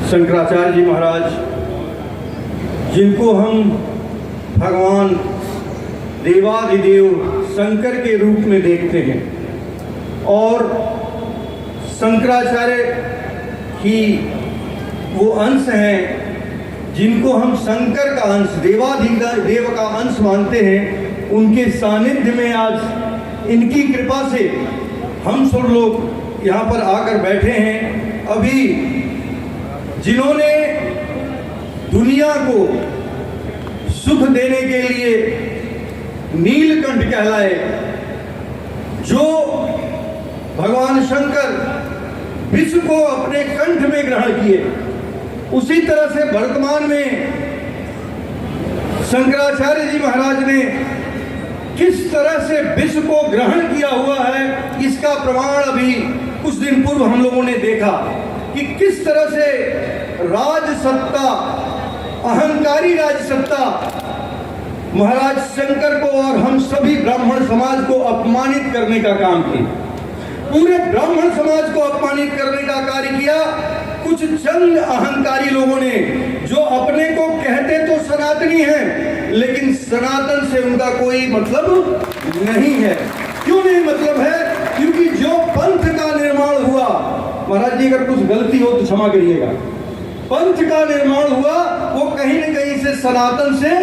शंकराचार्य जी महाराज, जिनको हम भगवान देवाधिदेव शंकर के रूप में देखते हैं, और शंकराचार्य ही वो अंश हैं जिनको हम शंकर का अंश, देवाधिदेव का अंश मानते हैं। उनके सानिध्य में आज इनकी कृपा से हम सब लोग यहाँ पर आकर बैठे हैं। अभी जिन्होंने दुनिया को सुख देने के लिए नीलकंठ कहलाए, जो भगवान शंकर विश्व को अपने कंठ में ग्रहण किए, उसी तरह से वर्तमान में शंकराचार्य जी महाराज ने किस तरह से विश्व को ग्रहण किया हुआ है, इसका प्रमाण अभी कुछ दिन पूर्व हम लोगों ने देखा कि किस तरह से राजसत्ता, अहंकारी राजसत्ता महाराज शंकर को और हम सभी ब्राह्मण समाज को अपमानित करने का काम किया। पूरे ब्राह्मण समाज को अपमानित करने का कार्य किया कुछ चंद अहंकारी लोगों ने, जो अपने को कहते तो सनातनी हैं, लेकिन सनातन से उनका कोई मतलब नहीं है। क्यों नहीं मतलब है? क्योंकि जो पंथ का निर्माण हुआ, महाराज जी अगर कुछ गलती हो तो क्षमा करिएगा, पंथ का निर्माण हुआ वो कहीं न कहीं से सनातन से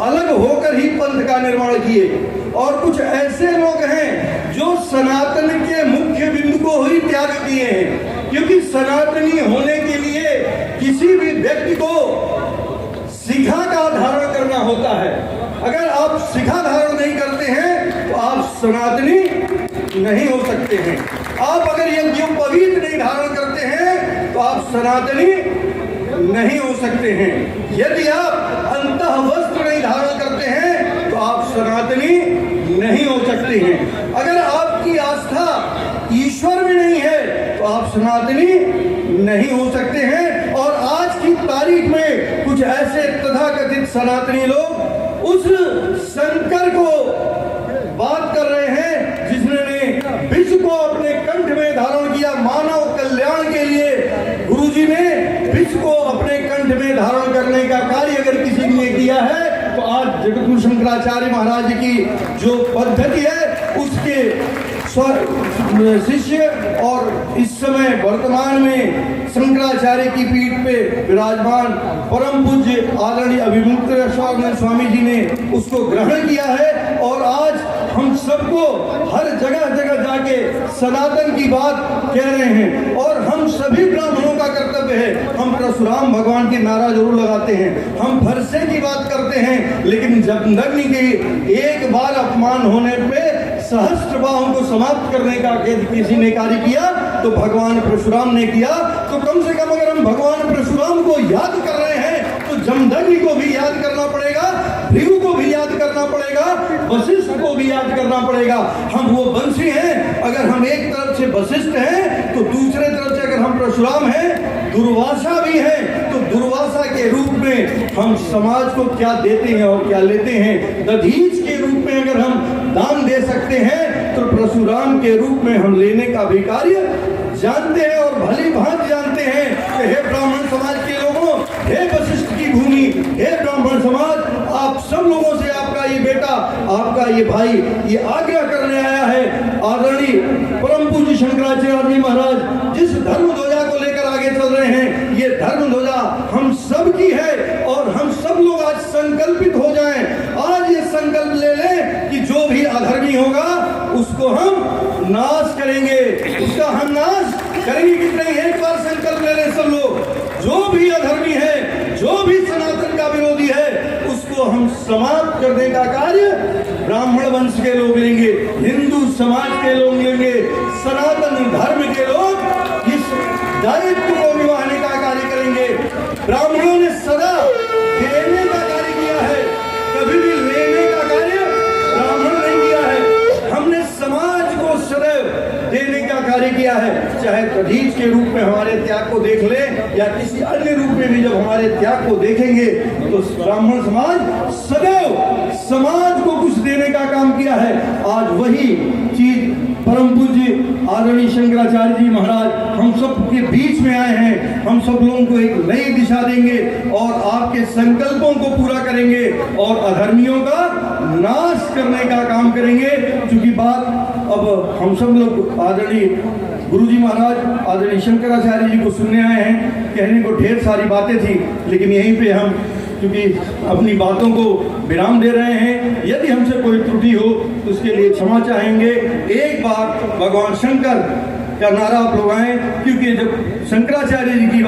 अलग होकर ही पंथ का निर्माण किए। और कुछ ऐसे लोग हैं जो सनातन के मुख्य बिंदु को ही त्याग किए हैं, क्योंकि सनातनी होने के लिए किसी भी व्यक्ति को शिखा का धारण करना होता है। अगर आप शिखा धारण नहीं करते हैं तो आप सनातनी नहीं हो सकते हैं। आप अगर यज्ञोपवीत नहीं धारण करते हैं तो आप सनातनी नहीं हो सकते हैं। यदि आप अंतः वस्त्र नहीं धारण करते हैं तो आप सनातनी नहीं हो सकते हैं। अगर आपकी आस्था ईश्वर में नहीं है तो आप सनातनी नहीं हो सकते हैं। और आज की तारीख में कुछ ऐसे तथाकथित सनातनी लोग उस शंकर को बात कर रहे हैं जिसने विश्व को अपने कंठ में धारण किया। मानव कल्याण के लिए गुरुजी ने विश्व को अपने कंठ में धारण करने का कार्य अगर किसी ने किया है तो आज जगतगुरु शंकराचार्य महाराज की जो पद्धति है उसके शिष्य और इस समय वर्तमान में शंकराचार्य की पीठ पे विराजमान परम पूज्य आदरणीय अभिमुक्तेश्वर स्वामी जी ने उसको ग्रहण किया है। और आज हम सबको हर जगह जगह जाके सनातन की बात कह रहे हैं। और हम सभी ब्राह्मणों का कर्तव्य है, हम परशुराम भगवान की नारा जरूर लगाते हैं, हम फरसे की बात करते हैं, लेकिन जब नग्नि की एक बार अपमान होने पे सहस्त्र बाहों को समाप्त करने का किसी ने कार्य किया तो भगवान परशुराम ने किया। तो कम से कम अगर हम भगवान परशुराम को याद कर रहे हैं तो जमदग्नि को भी याद करना पड़ेगा, भृगु को भी याद करना पड़ेगा, वशिष्ठ को भी याद करना पड़ेगा। हम वो वंशी हैं, अगर हम एक तरफ से वशिष्ठ हैं तो दूसरे तरफ से अगर हम परशुराम हैं, दुर्वासा भी हैं, तो दुर्वासा के रूप में हम समाज को क्या देते हैं और क्या लेते हैं। दधीच के रूप में अगर हम दान दे सकते हैं तो परशुराम के रूप में हम लेने का भी कार्य जानते हैं और भली भांति जानते हैं कि हे ब्राह्मण समाज के लोगों, हे वशिष्ठ की भूमि, हे ब्राह्मण समाज, आप सब लोगों से आपका ये बेटा, आपका ये भाई ये आग्रह करने आया है। आदरणीय परम पूज्य शंकराचार्य जी महाराज जिस धर्म ध्वजा को लेकर आगे चल रहे हैं, ये धर्म ध्वजा हम सब की है और हम सब लोग आज संकल्पित हो जाएं। आज ये संकल्प ले लें कि जो भी अधर्मी होगा उसको हम नाश करेंगे, उसका हम नाश करेंगे। कितने एक बार संकल्प ले लें सब लोग, जो भी अधर्मी है, जो भी सनातन का विरोधी है, उसको हम समाप्त करने का कार्य ब्राह्मण वंश के लोग लेंगे, हिंदू समाज के लोग लेंगे, सनातन धर्म के लोग इस दायित्व को निभाने का कार्य करेंगे। ब्राह्मणों ने सदा देने का कार्य किया है, कभी भी लेने का कार्य ब्राह्मण नहीं किया है। हमने समाज को सदैव देने का कार्य किया है। चाहे दधीच के रूप में हमारे त्याग को देख ले या किसी अन्य रूप में भी जब हमारे त्याग को देखेंगे तो ब्राह्मण समाज सदैव समाज को कुछ देने का काम किया है। आज वही चीज परम पूज्य आदरणीय शंकराचार्य जी महाराज हम सब के बीच में आए हैं। हम सब लोगों को एक नई दिशा देंगे और आपके संकल्पों को पूरा करेंगे और अधर्मियों का नाश करने का काम करेंगे। क्योंकि बात अब हम सब लोग आदरणीय गुरुजी महाराज आदरणीय शंकराचार्य जी को सुनने आए हैं। कहने को ढेर सारी बातें थी, लेकिन यहीं पे हम क्योंकि अपनी बातों को विराम दे रहे हैं। यदि हमसे कोई त्रुटि हो तो उसके लिए क्षमा चाहेंगे। एक बार भगवान शंकर का नारा आप लोग आए, क्योंकि जब शंकराचार्य जी की